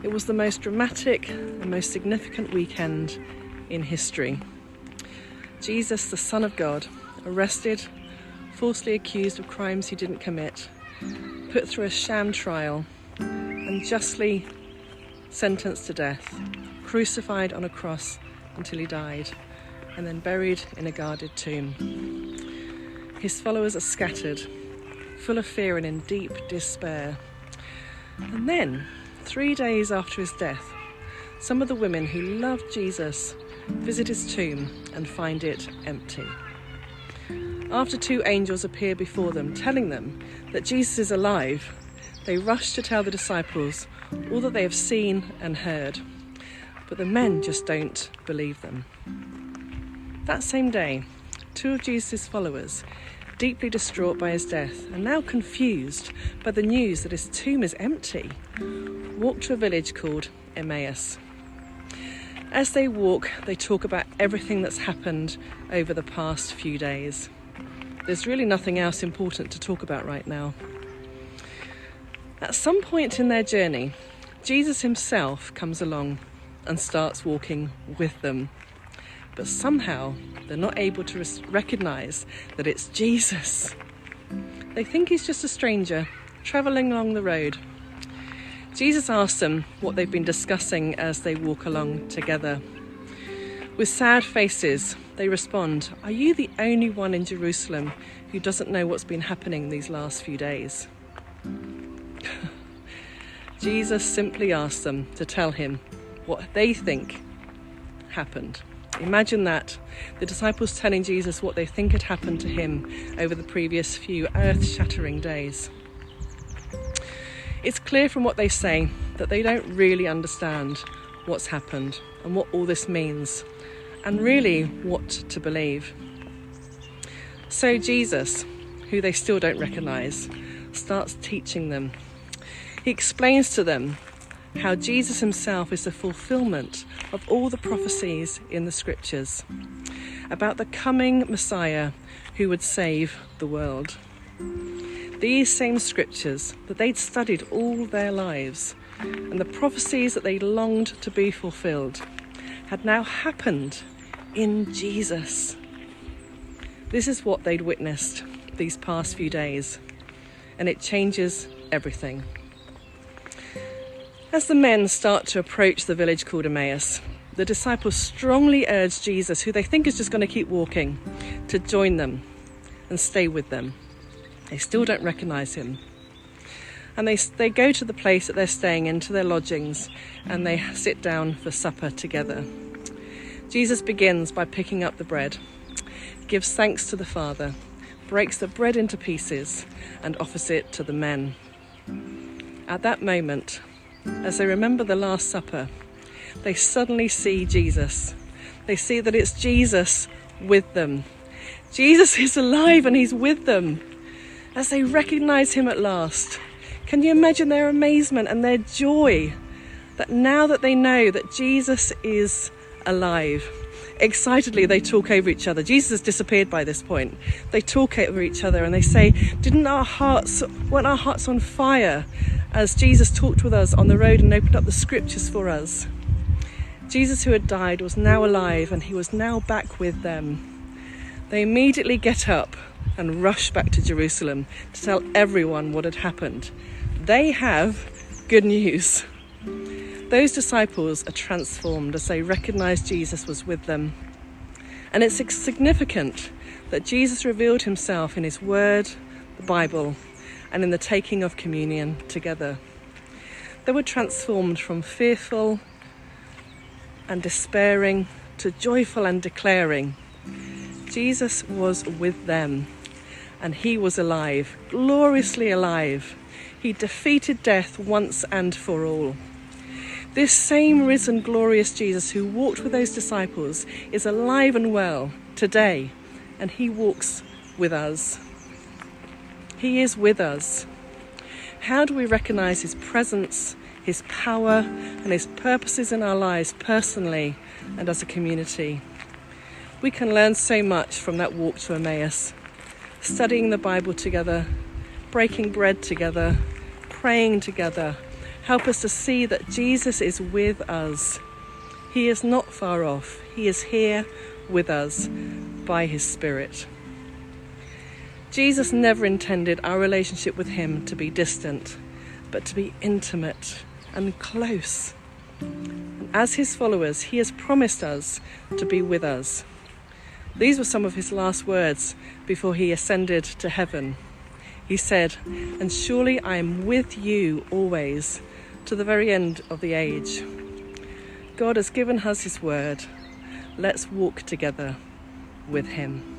It was the most dramatic and most significant weekend in history. Jesus, the Son of God, arrested, falsely accused of crimes he didn't commit, put through a sham trial, and justly sentenced to death, crucified on a cross until he died, and then buried in a guarded tomb. His followers are scattered, full of fear and in deep despair. And then, 3 days after his death, some of the women who loved Jesus visit his tomb and find it empty. After 2 angels appear before them, telling them that Jesus is alive, they rush to tell the disciples all that they have seen and heard. But the men just don't believe them. That same day, 2 of Jesus' followers, deeply distraught by his death and now confused by the news that his tomb is empty, walk to a village called Emmaus. As they walk, they talk about everything that's happened over the past few days. There's really nothing else important to talk about right now. At some point in their journey, Jesus himself comes along and starts walking with them. But somehow they're not able to recognise that it's Jesus. They think he's just a stranger travelling along the road. Jesus asks them what they've been discussing as they walk along together. With sad faces, they respond, "Are you the only one in Jerusalem who doesn't know what's been happening these last few days?" Jesus simply asks them to tell him what they think happened. Imagine that, the disciples telling Jesus what they think had happened to him over the previous few earth-shattering days. It's clear from what they say that they don't really understand what's happened and what all this means, and really what to believe. So Jesus, who they still don't recognise, starts teaching them. He explains to them how Jesus himself is the fulfilment of all the prophecies in the scriptures about the coming Messiah who would save the world. These same scriptures that they'd studied all their lives and the prophecies that they longed to be fulfilled had now happened in Jesus. This is what they'd witnessed these past few days, and it changes everything. As the men start to approach the village called Emmaus, the disciples strongly urge Jesus, who they think is just going to keep walking, to join them and stay with them. They still don't recognise him. And they go to the place that they're staying in, to their lodgings, and they sit down for supper together. Jesus begins by picking up the bread, gives thanks to the Father, breaks the bread into pieces, and offers it to the men. At that moment, as they remember the Last Supper, they suddenly see Jesus. They see that it's Jesus with them. Jesus is alive and he's with them. As they recognise him at last, can you imagine their amazement and their joy that now that they know that Jesus is alive? Excitedly, they talk over each other. Jesus has disappeared by this point. They talk over each other and they say, weren't our hearts on fire as Jesus talked with us on the road and opened up the scriptures for us? Jesus, who had died, was now alive and he was now back with them. They immediately get up and rush back to Jerusalem to tell everyone what had happened. They have good news. Those disciples are transformed as they recognise Jesus was with them. And it's significant that Jesus revealed himself in his word, the Bible, and in the taking of communion together. They were transformed from fearful and despairing to joyful and declaring. Jesus was with them and he was alive, gloriously alive. He defeated death once and for all. This same risen, glorious Jesus who walked with those disciples is alive and well today, and he walks with us. He is with us. How do we recognise his presence, his power, and his purposes in our lives personally and as a community? We can learn so much from that walk to Emmaus, studying the Bible together, breaking bread together, praying together, Help us to see that Jesus is with us. He is not far off. He is here with us by his Spirit. Jesus never intended our relationship with him to be distant, but to be intimate and close. And as his followers, he has promised us to be with us. These were some of his last words before he ascended to heaven. He said, "And surely I am with you always, to the very end of the age." God has given us his word. Let's walk together with him.